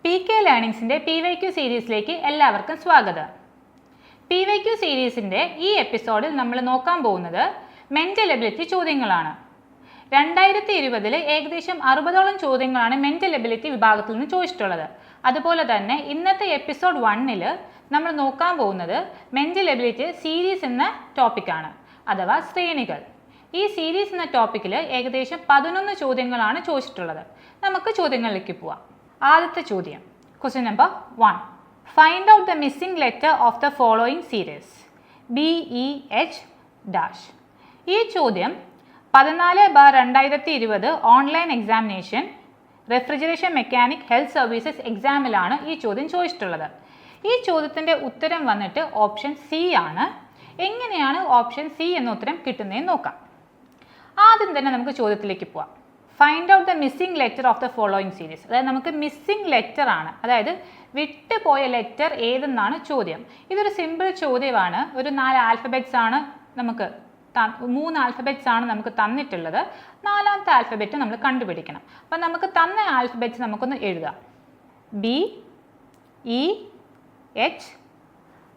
PK ലേണിംഗ്സിന്റെ PYQ സീരീസിലേക്ക് എല്ലാവർക്കും സ്വാഗതം. PYQ സീരീസിന്റെ ഈ എപ്പിസോഡിൽ നമ്മൾ നോക്കാൻ പോകുന്നത് മെന്റൽ എബിലിറ്റി ചോദ്യങ്ങളാണ്. 2020 ഏകദേശം 60ഓളം ചോദ്യങ്ങളാണ് മെന്റൽ എബിലിറ്റി വിഭാഗത്തിൽ നിന്ന് ചോദിച്ചിട്ടുള്ളത്. അതുപോലെ തന്നെ ഇന്നത്തെ എപ്പിസോഡ് 1 നമ്മൾ നോക്കാൻ പോകുന്നത് മെന്റൽ എബിലിറ്റി സീരീസ് എന്ന ടോപ്പിക്കാണ്, അഥവാ ശ്രേണികൾ. ഈ സീരീസ് എന്ന ടോപ്പിക്കിൽ ഏകദേശം 11 ചോദ്യങ്ങളാണ് ചോദിച്ചിട്ടുള്ളത്. നമുക്ക് ചോദ്യങ്ങളിലേക്ക് പോവാം. ആദ്യത്തെ ചോദ്യം, question number 1. Find out the missing letter of the following series BEH-. ഈ ചോദ്യം 14/2020 online examination refrigeration mechanic health services എക്സാമിലാണ് ഈ ചോദ്യം ചോദിച്ചിട്ടുള്ളത്. ഈ ചോദ്യത്തിൻ്റെ ഉത്തരം വന്നിട്ട് ഓപ്ഷൻ സി ആണ്. എങ്ങനെയാണ് ഓപ്ഷൻ സി എന്ന ഉത്തരം കിട്ടുന്നതെന്ന് നോക്കാം. ആദ്യം തന്നെ നമുക്ക് ചോദ്യത്തിലേക്ക് പോവാം. Find out the missing letter of the following series. അതായത് നമുക്ക് മിസ്സിംഗ് ലെറ്റർ ആണ്, അതായത് വിട്ടുപോയ ലെറ്റർ ഏതെന്നാണ് ചോദ്യം. ഇതൊരു സിമ്പിൾ ചോദ്യമാണ്. ഒരു 4 ആൽഫബറ്റ്സ് ആണ് നമുക്ക് 3 ആൽഫബറ്റ്സ് ആണ് നമുക്ക് തന്നിട്ടുള്ളത്. 4ാമത്തെ ആൽഫബറ്റ് നമ്മൾ കണ്ടുപിടിക്കണം. അപ്പം നമുക്ക് തന്ന ആൽഫബറ്റ്സ് നമുക്കൊന്ന് എഴുതാം. BEH.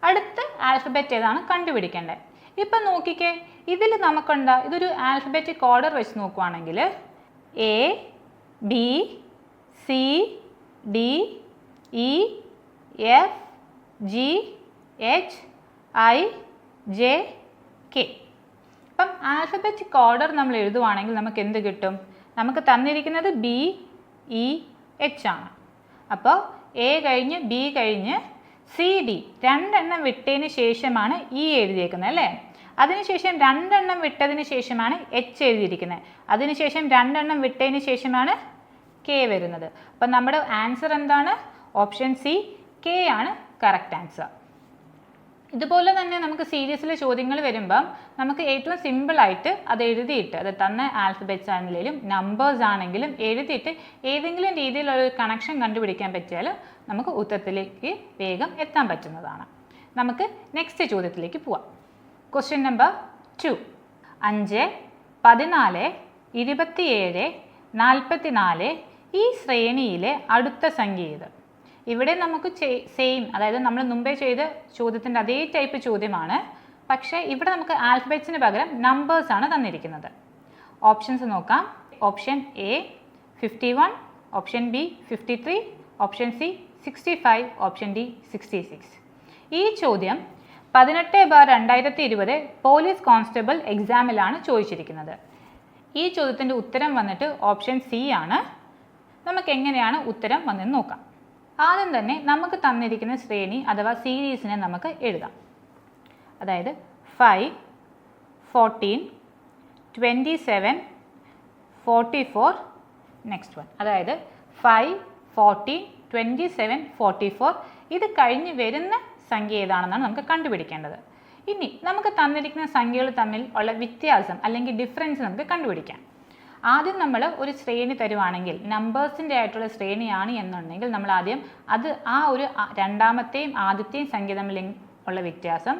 അടുത്ത ആൽഫബറ്റ് ഏതാണ് കണ്ടുപിടിക്കേണ്ടത്. ഇപ്പം നോക്കിക്കേ, ഇതിൽ നമുക്കുണ്ടാ ഇതൊരു ആൽഫബറ്റിക് ഓർഡർ വെച്ച് നോക്കുവാണെങ്കിൽ A, B, C, D, E, F, G, H, I, J, K. അപ്പം ആൽഫബറ്റിക് ഓർഡർ നമ്മൾ എഴുതുവാണെങ്കിൽ നമുക്ക് എന്ത് കിട്ടും? നമുക്ക് തന്നിരിക്കുന്നത് BEH ആണ്. അപ്പോൾ A കഴിഞ്ഞ് B കഴിഞ്ഞ് CD 2 എണ്ണം വിട്ടതിന് ശേഷമാണ് E എഴുതിയേക്കുന്നത് അല്ലേ. അതിനുശേഷം 2 എണ്ണം വിട്ടതിന് ശേഷമാണ് H എഴുതിയിരിക്കുന്നത്. അതിനുശേഷം 2 എണ്ണം വിട്ടതിന് ശേഷമാണ് K വരുന്നത്. അപ്പം നമ്മുടെ ആൻസർ എന്താണ്? ഓപ്ഷൻ സി, K ആണ് കറക്റ്റ് ആൻസർ. ഇതുപോലെ തന്നെ നമുക്ക് സീരീസിലെ ചോദ്യങ്ങൾ വരുമ്പം നമുക്ക് ഏറ്റവും സിമ്പിളായിട്ട് അത് എഴുതിയിട്ട്, അത് തന്ന ആൽഫബറ്റ്സ് ആണെങ്കിലും നമ്പേഴ്സ് ആണെങ്കിലും എഴുതിയിട്ട് ഏതെങ്കിലും രീതിയിലുള്ള കണക്ഷൻ കണ്ടുപിടിക്കാൻ പറ്റിയാൽ നമുക്ക് ഉത്തരത്തിലേക്ക് വേഗം എത്താൻ പറ്റുന്നതാണ്. നമുക്ക് നെക്സ്റ്റ് ചോദ്യത്തിലേക്ക് പോവാം. Question number 2. 5, 14, 27, 44 ഈ ശ്രേണിയിലെ അടുത്ത സംഖ്യ ഏത്? ഇവിടെ നമുക്ക് സെയിം, അതായത് നമ്മൾ മുമ്പേ ചെയ്ത ചോദ്യത്തിൻ്റെ അതേ ടൈപ്പ് ചോദ്യമാണ്. പക്ഷേ ഇവിടെ നമുക്ക് ആൽഫബറ്റ്സിന് പകരം നമ്പേഴ്സാണ് തന്നിരിക്കുന്നത്. ഓപ്ഷൻസ് നോക്കാം. Option A 51, option B 53, option C 65, option D 66. ഈ ചോദ്യം 18/2020 പോലീസ് കോൺസ്റ്റബിൾ എക്സാമിലാണ് ചോദിച്ചിരിക്കുന്നത്. ഈ ചോദ്യത്തിൻ്റെ ഉത്തരം വന്നിട്ട് ഓപ്ഷൻ സി ആണ്. നമുക്ക് എങ്ങനെയാണ് ഉത്തരം വന്നെന്ന് നോക്കാം. ആദ്യം തന്നെ നമുക്ക് തന്നിരിക്കുന്ന ശ്രേണി അഥവാ സീരീസിനെ നമുക്ക് എഴുതാം. അതായത് 5, 14, 27, 44, നെക്സ്റ്റ് വൺ. അതായത് 5, 14, 27, 44 ഇത് കഴിഞ്ഞ് വരുന്ന സംഖ്യ ഏതാണെന്നാണ് നമുക്ക് കണ്ടുപിടിക്കേണ്ടത്. ഇനി നമുക്ക് തന്നിരിക്കുന്ന സംഖ്യകൾ തമ്മിൽ ഉള്ള വ്യത്യാസം അല്ലെങ്കിൽ ഡിഫറൻസ് നമുക്ക് കണ്ടുപിടിക്കാം. ആദ്യം നമ്മൾ ഒരു ശ്രേണി തരുവാണെങ്കിൽ, നമ്പേഴ്സിൻ്റെ ആയിട്ടുള്ള ശ്രേണിയാണ് എന്നുണ്ടെങ്കിൽ നമ്മൾ ആദ്യം അത് ആ ഒരു രണ്ടാമത്തെയും ആദ്യത്തെയും സംഖ്യ തമ്മിൽ ഉള്ള വ്യത്യാസം,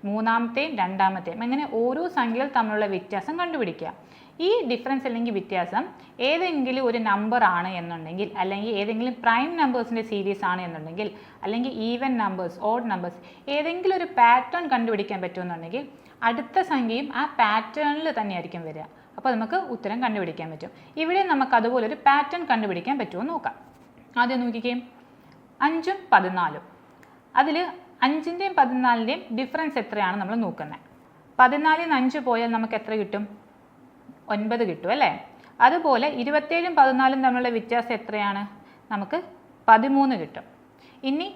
മൂന്നാമത്തെയും രണ്ടാമത്തെയും, അങ്ങനെ ഓരോ സംഖ്യകൾ തമ്മിലുള്ള വ്യത്യാസം കണ്ടുപിടിക്കുക. ഈ ഡിഫറൻസ് അല്ലെങ്കിൽ വ്യത്യാസം ഏതെങ്കിലും ഒരു നമ്പർ ആണ് എന്നുണ്ടെങ്കിൽ, അല്ലെങ്കിൽ ഏതെങ്കിലും പ്രൈം നമ്പേഴ്സിൻ്റെ സീരീസ് ആണ് എന്നുണ്ടെങ്കിൽ, അല്ലെങ്കിൽ ഈവൻ നമ്പേഴ്സ്, ഓഡ് നമ്പേഴ്സ്, ഏതെങ്കിലും ഒരു പാറ്റേൺ കണ്ടുപിടിക്കാൻ പറ്റുമെന്നുണ്ടെങ്കിൽ അടുത്ത സംഖ്യയും ആ പാറ്റേണിൽ തന്നെയായിരിക്കും വരിക. അപ്പോൾ നമുക്ക് ഉത്തരം കണ്ടുപിടിക്കാൻ പറ്റും. ഇവിടെ നമുക്ക് അതുപോലെ ഒരു പാറ്റേൺ കണ്ടുപിടിക്കാൻ പറ്റുമോ നോക്കാം. ആദ്യം നോക്കിക്കേ, 5ഉം 14ഉം. അതിൽ 5ൻ്റെയും 14ൻ്റെയും ഡിഫറൻസ് എത്രയാണ് നമ്മൾ നോക്കുന്നത്. 14ൽ നിന്ന് 5 പോയാൽ നമുക്ക് എത്ര കിട്ടും? 9 കിട്ടും അല്ലേ. അതുപോലെ 27ഉം 14ഉം തമ്മിലുള്ള വ്യത്യാസം എത്രയാണ്? നമുക്ക് 13 കിട്ടും. ഇനി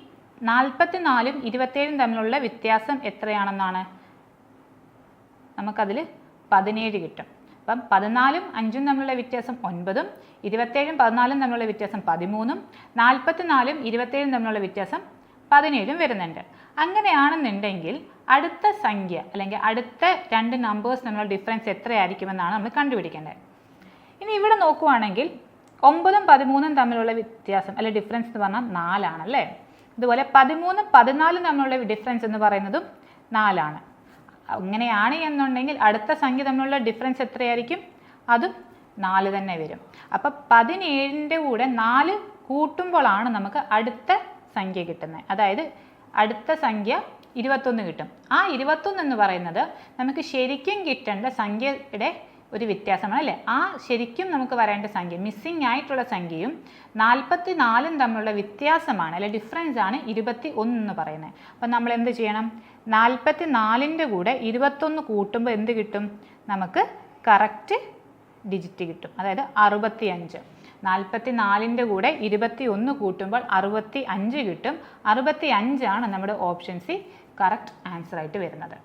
44ഉം 27ഉം തമ്മിലുള്ള വ്യത്യാസം എത്രയാണെന്നാണ്? നമുക്കതിൽ 17 കിട്ടും. അപ്പം 14ഉം 5ഉം തമ്മിലുള്ള വ്യത്യാസം 9ഉം, 27ഉം 14ഉം തമ്മിലുള്ള വ്യത്യാസം 13ഉം, 44ഉം 27ഉം തമ്മിലുള്ള വ്യത്യാസം 17ഉം വരുന്നുണ്ട്. അങ്ങനെയാണെന്നുണ്ടെങ്കിൽ അടുത്ത സംഖ്യ അല്ലെങ്കിൽ അടുത്ത 2 നമ്പേഴ്സ് തമ്മിലുള്ള ഡിഫറൻസ് എത്രയായിരിക്കുമെന്നാണ് നമ്മൾ കണ്ടുപിടിക്കേണ്ടത്. ഇനി ഇവിടെ നോക്കുവാണെങ്കിൽ 9ഉം 13ഉം തമ്മിലുള്ള വ്യത്യാസം അല്ലെങ്കിൽ ഡിഫറൻസ് എന്ന് പറഞ്ഞാൽ 4 ആണല്ലേ. ഇതുപോലെ 13ഉം 14ഉം തമ്മിലുള്ള ഡിഫറൻസ് എന്ന് പറയുന്നതും 4 ആണ്. അങ്ങനെയാണ് എന്നുണ്ടെങ്കിൽ അടുത്ത സംഖ്യ തമ്മിലുള്ള ഡിഫറൻസ് എത്രയായിരിക്കും? അതും 4 തന്നെ വരും. അപ്പം 17ൻ്റെ കൂടെ 4 കൂട്ടുമ്പോഴാണ് നമുക്ക് അടുത്ത സംഖ്യ കിട്ടുന്നത്. അതായത് അടുത്ത സംഖ്യ 21 കിട്ടും. ആ 21 എന്ന് പറയുന്നത് നമുക്ക് ശരിക്കും കിട്ടേണ്ട സംഖ്യയുടെ ഒരു വ്യത്യാസമാണ് അല്ലേ. ആ ശരിക്കും നമുക്ക് വരേണ്ട സംഖ്യ മിസ്സിംഗ് ആയിട്ടുള്ള സംഖ്യയും 44 തമ്മിലുള്ള വ്യത്യാസമാണ് അല്ലെ, ഡിഫറൻസ് ആണ് 21 എന്ന് പറയുന്നത്. അപ്പം നമ്മൾ എന്ത് ചെയ്യണം? 44ൻ്റെ കൂടെ 21 കൂട്ടുമ്പോൾ എന്ത് കിട്ടും? നമുക്ക് കറക്റ്റ് ഡിജിറ്റ് കിട്ടും, അതായത് 65. 44ൻ്റെ കൂടെ 21 കൂട്ടുമ്പോൾ 65 കിട്ടും. 65 ആണ് നമ്മുടെ ഓപ്ഷൻ സി കറക്റ്റ് ആൻസർ ആയിട്ട് വരുന്നത്.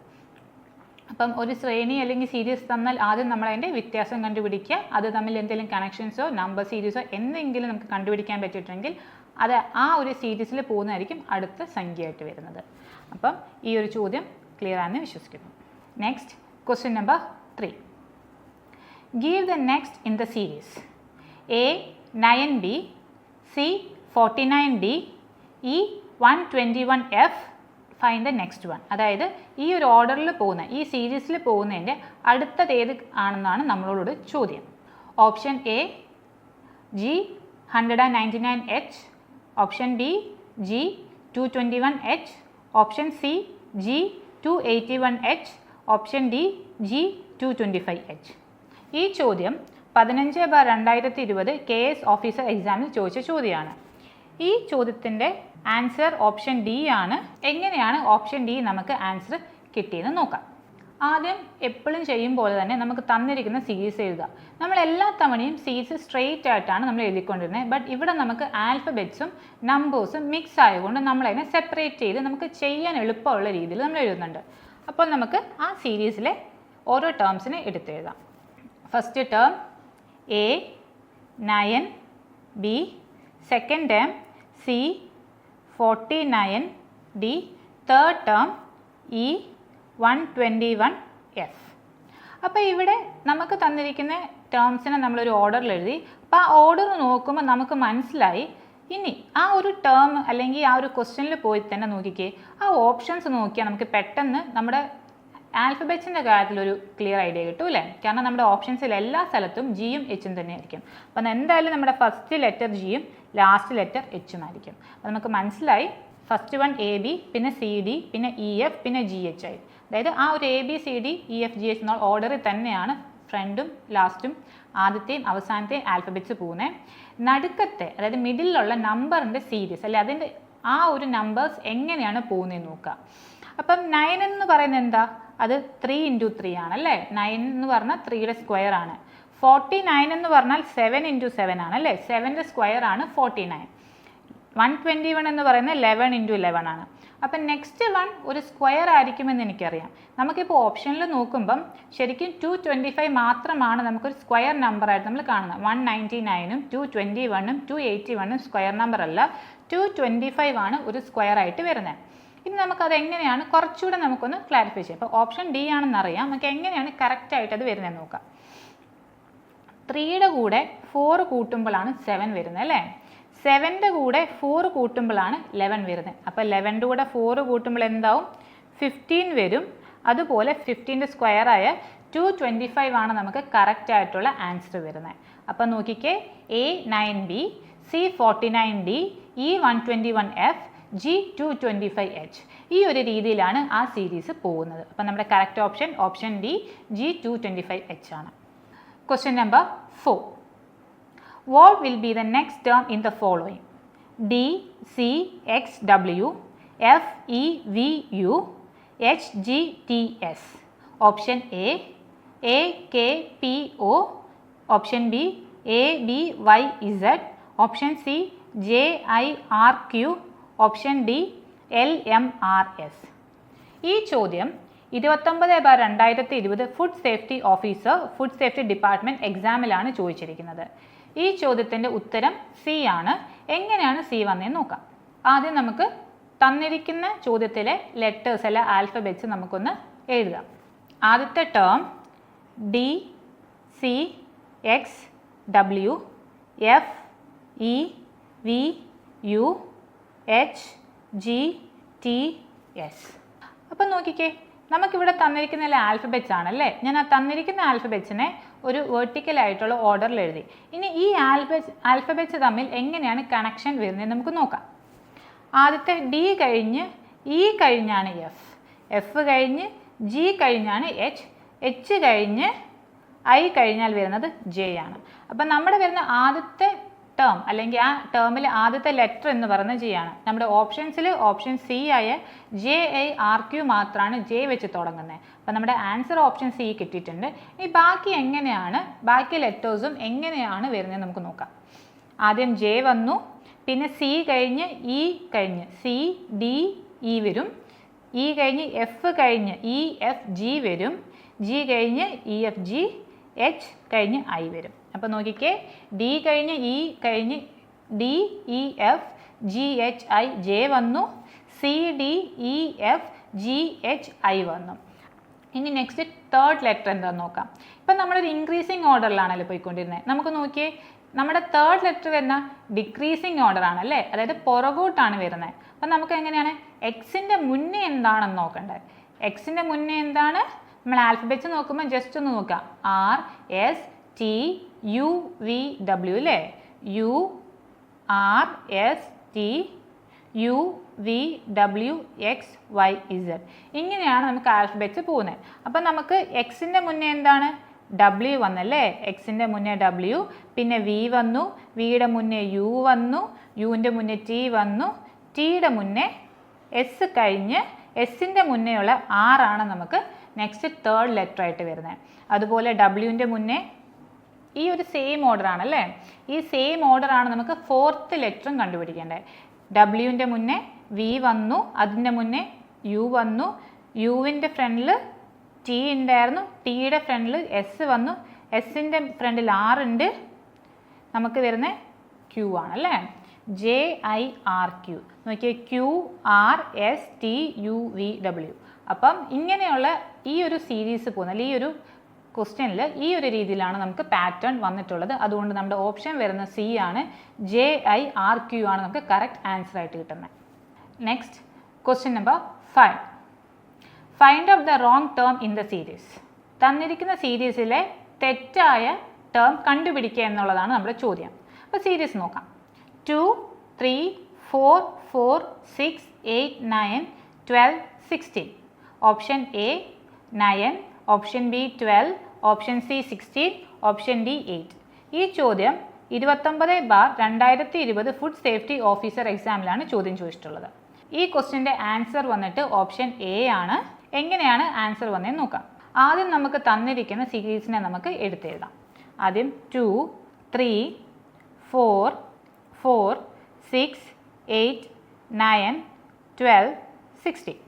അപ്പം ഒരു ശ്രേണി അല്ലെങ്കിൽ സീരീസ് തന്നാൽ ആദ്യം നമ്മൾ അതിൻ്റെ വ്യത്യാസം കണ്ടുപിടിക്കുക. അത് തമ്മിൽ എന്തെങ്കിലും കണക്ഷൻസോ നമ്പർ സീരീസോ എന്തെങ്കിലും നമുക്ക് കണ്ടുപിടിക്കാൻ പറ്റിയിട്ടുണ്ടെങ്കിൽ അത് ആ ഒരു സീരീസിൽ പോകുന്നതായിരിക്കും അടുത്ത സംഖ്യയായിട്ട് വരുന്നത്. അപ്പം ഈ ഒരു ചോദ്യം ക്ലിയർ ആണെന്ന് വിശ്വസിക്കുന്നു. Next question number 3. Give the next in the series. A 9b, C 49d, E 121f. Find the next one. അതായത് ഈ ഒരു ഓർഡറിൽ പോകുന്ന ഈ സീരീസിൽ പോകുന്നതിൻ്റെ അടുത്തത് ഏത് ആണെന്നാണ് നമ്മളോട് ചോദ്യം. Option A G 199H, option B G 221H, option C G 281H, option D G 225H. ഈ ചോദ്യം 15/2020 KS ഓഫീസർ എക്സാമിൽ ചോദിച്ച ചോദ്യമാണ്. ഈ ചോദ്യത്തിൻ്റെ ആൻസർ ഓപ്ഷൻ ഡി ആണ്. എങ്ങനെയാണ് ഓപ്ഷൻ ഡി നമുക്ക് ആൻസർ കിട്ടിയെന്ന് നോക്കാം. ആദ്യം എപ്പോഴും ചെയ്യും പോലെ തന്നെ നമുക്ക് തന്നിരിക്കുന്ന സീരീസ് എഴുതുക. നമ്മൾ എല്ലാ തവണയും സീരീസ് സ്ട്രെയിറ്റ് ആയിട്ടാണ് നമ്മൾ എഴുതിക്കൊണ്ടിരുന്നത്. ബട്ട് ഇവിടെ നമുക്ക് ആൽഫബറ്റ്സും നമ്പേഴ്സും മിക്സ് ആയതുകൊണ്ട് നമ്മളതിനെ സെപ്പറേറ്റ് ചെയ്ത് നമുക്ക് ചെയ്യാൻ എളുപ്പമുള്ള രീതിയിൽ നമ്മൾ എഴുതുന്നുണ്ട്. അപ്പോൾ നമുക്ക് ആ സീരീസിലെ ഓരോ ടേംസിനെ എടുത്തെഴുതാം. First term A 9, B second term C 49d, third term E 121f. അപ്പോൾ ഇവിടെ നമുക്ക് തന്നിരിക്കുന്ന ടേംസിനെ നമ്മളൊരു ഓർഡറിൽ എഴുതി. അപ്പോൾ ആ ഓർഡർ നോക്കുമ്പോൾ നമുക്ക് മനസ്സിലായി. ഇനി ആ ഒരു ടേം അല്ലെങ്കിൽ ആ ഒരു ക്വസ്റ്റ്യനിൽ പോയി തന്നെ നോക്കിക്കേ, ആ ഓപ്ഷൻസ് നോക്കിയാൽ നമുക്ക് പെട്ടെന്ന് നമ്മുടെ ആൽഫബറ്റ്സിൻ്റെ കാര്യത്തിലൊരു ക്ലിയർ ഐഡിയ കിട്ടും അല്ലേ. കാരണം നമ്മുടെ ഓപ്ഷൻസിൽ എല്ലാ സ്ഥലത്തും ജിയും എച്ചും തന്നെ ആയിരിക്കും. അപ്പം എന്തായാലും നമ്മുടെ ഫസ്റ്റ് ലെറ്റർ ജിയും ലാസ്റ്റ് ലെറ്റർ എച്ചും ആയിരിക്കും. അപ്പോൾ നമുക്ക് മനസ്സിലായി ഫസ്റ്റ് വൺ AB, പിന്നെ CD, പിന്നെ EF, പിന്നെ GH ആയി. അതായത് ആ ഒരു ABCD EF GH എന്നുള്ള ഓർഡറിൽ തന്നെയാണ് ഫ്രണ്ടും ലാസ്റ്റും ആദ്യത്തെയും അവസാനത്തെയും ആൽഫബറ്റ്സ് പോകുന്നത്. നടുക്കത്തെ അതായത് മിഡിലുള്ള നമ്പറിൻ്റെ സീരീസ് അല്ലെ, അതിൻ്റെ ആ ഒരു നമ്പേഴ്സ് എങ്ങനെയാണ് പോകുന്നതെന്ന് നോക്കുക. അപ്പം 9 എന്ന് പറയുന്നത് എന്താ? അത് 3 × 3 ആണല്ലേ. 9 എന്ന് പറഞ്ഞാൽ 3യുടെ സ്ക്വയർ ആണ്. 49 എന്ന് പറഞ്ഞാൽ 7 × 7 ആണ് അല്ലേ. 7ൻ്റെ സ്ക്വയർ ആണ് 49. 121 എന്ന് പറയുന്നത് 11 × 11 ആണ്. അപ്പം നെക്സ്റ്റ് വൺ ഒരു സ്ക്വയർ ആയിരിക്കുമെന്ന് എനിക്കറിയാം. നമുക്കിപ്പോൾ ഓപ്ഷനിൽ നോക്കുമ്പം ശരിക്കും 225 മാത്രമാണ് നമുക്കൊരു സ്ക്വയർ നമ്പറായിട്ട് നമ്മൾ കാണുന്നത്. 199ഉം 221ഉം 281ഉം സ്ക്വയർ നമ്പർ അല്ല. 225 ആണ് ഒരു സ്ക്വയർ ആയിട്ട് വരുന്നത്. ഇനി നമുക്കത് എങ്ങനെയാണ് കുറച്ചുകൂടെ നമുക്കൊന്ന് ക്ലാരിഫൈ ചെയ്യാം. അപ്പോൾ ഓപ്ഷൻ ഡി ആണെന്നറിയാം. നമുക്ക് എങ്ങനെയാണ് കറക്റ്റായിട്ട് അത് വരുന്നത് നോക്കാം. 3യുടെ കൂടെ 4 കൂട്ടുമ്പോഴാണ് 7 വരുന്നത് അല്ലേ. 7ൻ്റെ കൂടെ 4 കൂട്ടുമ്പോഴാണ് 11 വരുന്നത്. അപ്പോൾ 11ൻ്റെ കൂടെ 4 കൂട്ടുമ്പോൾ എന്താവും? 15 വരും. അതുപോലെ 15ൻ്റെ സ്ക്വയറായ 225 ആണ് നമുക്ക് കറക്റ്റായിട്ടുള്ള ആൻസർ വരുന്നത്. അപ്പോൾ നോക്കിക്കേ, A 9b, C 49d, E 121f, G 225H. ഈ ഒരു രീതിയിലാണ് ആ സീരീസ് പോകുന്നത്. അപ്പം നമ്മുടെ correct option option D G 225H ആണ്. Question number 4. What will be the next term in the following? D C X W, F E V U, H G T S. Option A A K P O, option B A B Y Z, option C J I R Q, option D LMRS. ഈ ചോദ്യം 29/2020 food safety officer food safety department എക്സാമിലാണ് ചോദിച്ചിരിക്കുന്നത്. ഈ ചോദ്യത്തിൻ്റെ ഉത്തരം C ആണ്. എങ്ങനെയാണ് C വന്നതെന്ന് നോക്കാം. ആദ്യം നമുക്ക് തന്നിരിക്കുന്ന ചോദ്യത്തിലെ ലെറ്റേഴ്സ് അല്ല ആൽഫബറ്റ്സ് നമുക്കൊന്ന് എഴുതാം. ആദ്യത്തെ term D C X W F E V U H G T S. അപ്പം നോക്കിക്കേ, നമുക്കിവിടെ തന്നിരിക്കുന്ന ആൽഫബറ്റ്സ് ആണല്ലേ. ഞാൻ ആ തന്നിരിക്കുന്ന ആൽഫബറ്റ്സിനെ ഒരു വെർട്ടിക്കലായിട്ടുള്ള ഓർഡറിൽ എഴുതി. ഇനി ഈ ആൽഫബറ്റ്സ് തമ്മിൽ എങ്ങനെയാണ് കണക്ഷൻ വരുന്നത് നമുക്ക് നോക്കാം. ആദ്യത്തെ ഡി കഴിഞ്ഞ് ഇ കഴിഞ്ഞാണ് എഫ്, എഫ് കഴിഞ്ഞ് ജി കഴിഞ്ഞാണ് എച്ച്, എച്ച് കഴിഞ്ഞ് ഐ കഴിഞ്ഞാൽ വരുന്നത് ജെ ആണ്. അപ്പം നമ്മുടെ വരുന്ന ആദ്യത്തെ ടേം അല്ലെങ്കിൽ ആ ടേമിലെ ആദ്യത്തെ ലെറ്റർ എന്ന് പറയുന്നത് ജെ ആണ്. നമ്മുടെ ഓപ്ഷൻസിൽ ഓപ്ഷൻ സി ആയ ജെ ഐ ആർ ക്യു മാത്രമാണ് ജെ വെച്ച് തുടങ്ങുന്നത്. അപ്പം നമ്മുടെ ആൻസർ ഓപ്ഷൻ സി കിട്ടിയിട്ടുണ്ട്. ഈ ബാക്കി എങ്ങനെയാണ്, ബാക്കി ലെറ്റേഴ്സും എങ്ങനെയാണ് വരുന്നത് നമുക്ക് നോക്കാം. ആദ്യം ജെ വന്നു, പിന്നെ സി കഴിഞ്ഞ് ഇ കഴിഞ്ഞ് സി ഡി ഇ വരും, ഇ കഴിഞ്ഞ് എഫ് കഴിഞ്ഞ് ഇ എഫ് ജി വരും, ജി കഴിഞ്ഞ് ഇ എഫ് ജി, എച്ച് കഴിഞ്ഞ് ഐ വരും. അപ്പോൾ നോക്കിക്കേ, ഡി കഴിഞ്ഞ് ഇ കഴിഞ്ഞ് D E F G H I J വന്നു, C D E F G H I വന്നു. ഇനി നെക്സ്റ്റ് തേർഡ് ലെറ്റർ എന്താണെന്ന് നോക്കാം. ഇപ്പം നമ്മളൊരു ഇൻക്രീസിങ് ഓർഡറിലാണല്ലോ പോയിക്കൊണ്ടിരുന്നത്. നമുക്ക് നോക്കിയേ, നമ്മുടെ തേർഡ് ലെറ്റർ വരുന്ന ഡിക്രീസിങ് ഓർഡർ ആണല്ലേ, അതായത് പുറകോട്ടാണ് വരുന്നത്. അപ്പം നമുക്ക് എങ്ങനെയാണ് എക്സിൻ്റെ മുന്നേ എന്താണെന്ന് നോക്കേണ്ടത്. എക്സിൻ്റെ മുന്നേ എന്താണ്, നമ്മൾ ആൽഫബറ്റ്സ് നോക്കുമ്പോൾ ജസ്റ്റ് ഒന്ന് നോക്കാം. R S T U V W അല്ലേ, U R S T U V W X Y Z, ഇങ്ങനെയാണ് നമുക്ക് ആൽഫബറ്റ്സ് പോകുന്നത്. അപ്പം നമുക്ക് എക്സിൻ്റെ മുന്നേ എന്താണ്, ഡബ്ല്യു വന്നല്ലേ, എക്സിൻ്റെ മുന്നേ ഡബ്ല്യു, പിന്നെ വി വന്നു, വിയുടെ മുന്നേ യു വന്നു, യുവിൻ്റെ മുന്നേ ടി വന്നു, ടിയുടെ മുന്നേ എസ് കഴിഞ്ഞ് എസിൻ്റെ മുന്നേയുള്ള ആറാണ് നമുക്ക് നെക്സ്റ്റ് തേർഡ് ലെറ്റർ ആയിട്ട് വരുന്നത്. അതുപോലെ ഡബ്ല്യുവിൻ്റെ മുന്നേ ഈ ഒരു സെയിം ഓർഡർ ആണല്ലേ, ഈ സെയിം ഓർഡർ ആണ് നമുക്ക് ഫോർത്ത് ലെറ്ററും കണ്ടുപിടിക്കേണ്ടത്. ഡബ്ല്യുവിൻ്റെ മുന്നേ വി വന്നു, അതിൻ്റെ മുന്നേ യു വന്നു, യുവിൻ്റെ ഫ്രണ്ടിൽ ടി ഉണ്ടായിരുന്നു, ടിയുടെ ഫ്രണ്ടിൽ എസ് വന്നു, എസിൻ്റെ ഫ്രണ്ടിൽ ആർ ഉണ്ട്, നമുക്ക് വരുന്ന ക്യൂ ആണല്ലേ, ജെ ഐ ആർ ക്യൂ. നോക്കിയാൽ Q R S T U V W. അപ്പം ഇങ്ങനെയുള്ള ഈ ഒരു സീരീസ് പോകുന്ന ഈ ഒരു ക്വസ്റ്റ്യനിൽ ഈ ഒരു രീതിയിലാണ് നമുക്ക് പാറ്റേൺ വന്നിട്ടുള്ളത്. അതുകൊണ്ട് നമ്മുടെ ഓപ്ഷൻ വരുന്ന സി ആണ്, ജെ ഐ ആർ ക്യൂ ആണ് നമുക്ക് കറക്റ്റ് ആൻസർ ആയിട്ട് കിട്ടുന്നത്. Next question number 5. Find out the wrong term in the series. തന്നിരിക്കുന്ന സീരീസിലെ തെറ്റായ ടേം കണ്ടുപിടിക്കുക എന്നുള്ളതാണ് നമ്മുടെ ചോദ്യം. അപ്പോൾ സീരീസ് നോക്കാം. 2 3 4 4 6 8 9 12 16. Option A 9, option B 12, option C 16, option D 8. ഈ ചോദ്യം 29/2020 ഫുഡ് സേഫ്റ്റി ഓഫീസർ എക്സാമിലാണ് ചോദ്യം ചോദിച്ചിട്ടുള്ളത്. ഈ ക്വസ്റ്റ്യൻ്റെ ആൻസർ വന്നിട്ട് ഓപ്ഷൻ എ ആണ്. എങ്ങനെയാണ് ആൻസർ വന്നതെന്ന് നോക്കാം. ആദ്യം നമുക്ക് തന്നിരിക്കുന്ന സീരീസിനെ നമുക്ക് എടുത്തെഴുതാം. ആദ്യം 2 3 4 4 6 8 9 12 16.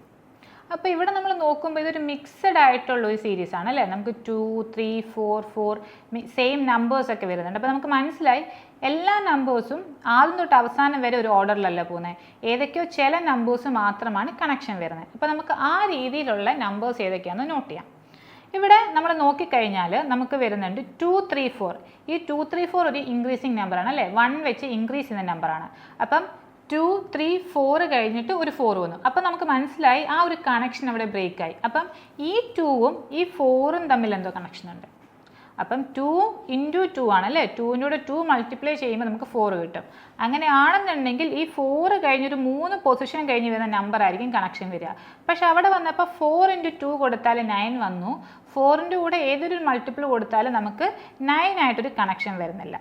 അപ്പോൾ ഇവിടെ നമ്മൾ നോക്കുമ്പോൾ ഇതൊരു മിക്സഡ് ആയിട്ടുള്ള ഒരു സീരീസ് ആണ് അല്ലേ. നമുക്ക് 2 3 4 4 സെയിം നമ്പേഴ്സൊക്കെ വരുന്നുണ്ട്. അപ്പോൾ നമുക്ക് മനസ്സിലായി എല്ലാ നമ്പേഴ്സും ആദ്യം തൊട്ട് അവസാനം വരെ ഒരു ഓർഡറിലല്ല പോകുന്നത്. ഏതൊക്കെയോ ചില നമ്പേഴ്സ് മാത്രമാണ് കണക്ഷൻ വരുന്നത്. അപ്പോൾ നമുക്ക് ആ രീതിയിലുള്ള നമ്പേഴ്സ് ഏതൊക്കെയാണെന്ന് നോട്ട് ചെയ്യാം. ഇവിടെ നമ്മൾ നോക്കിക്കഴിഞ്ഞാൽ നമുക്ക് വരുന്നുണ്ട് 2 3 4. ഈ 2 3 4 ഒരു ഇൻക്രീസിങ് നമ്പറാണ് അല്ലേ, 1 വെച്ച് ഇൻക്രീസ് ചെയ്യുന്ന നമ്പറാണ്. അപ്പം 2 3 4 കഴിഞ്ഞിട്ട് ഒരു 4 വന്നു. അപ്പം നമുക്ക് മനസ്സിലായി ആ ഒരു കണക്ഷൻ അവിടെ ബ്രേക്കായി. അപ്പം ഈ 2ഉം ഈ 4ഉം തമ്മിൽ എന്തോ കണക്ഷൻ ഉണ്ട്. അപ്പം 2 × 2 ആണല്ലേ, 2ൻ്റെ 2 മൾട്ടിപ്ലൈ ചെയ്യുമ്പോൾ നമുക്ക് 4 കിട്ടും. അങ്ങനെയാണെന്നുണ്ടെങ്കിൽ ഈ 4 കഴിഞ്ഞൊരു 3 പൊസിഷൻ കഴിഞ്ഞ് വരുന്ന നമ്പർ ആയിരിക്കും കണക്ഷൻ വരിക. പക്ഷെ അവിടെ വന്നപ്പോൾ 4 × 2 കൊടുത്താൽ 9 വന്നു. 4ൻ്റെ കൂടെ ഏതൊരു മൾട്ടിപ്പിൾ കൊടുത്താലും നമുക്ക് 9 ആയിട്ടൊരു കണക്ഷൻ വരുന്നില്ല.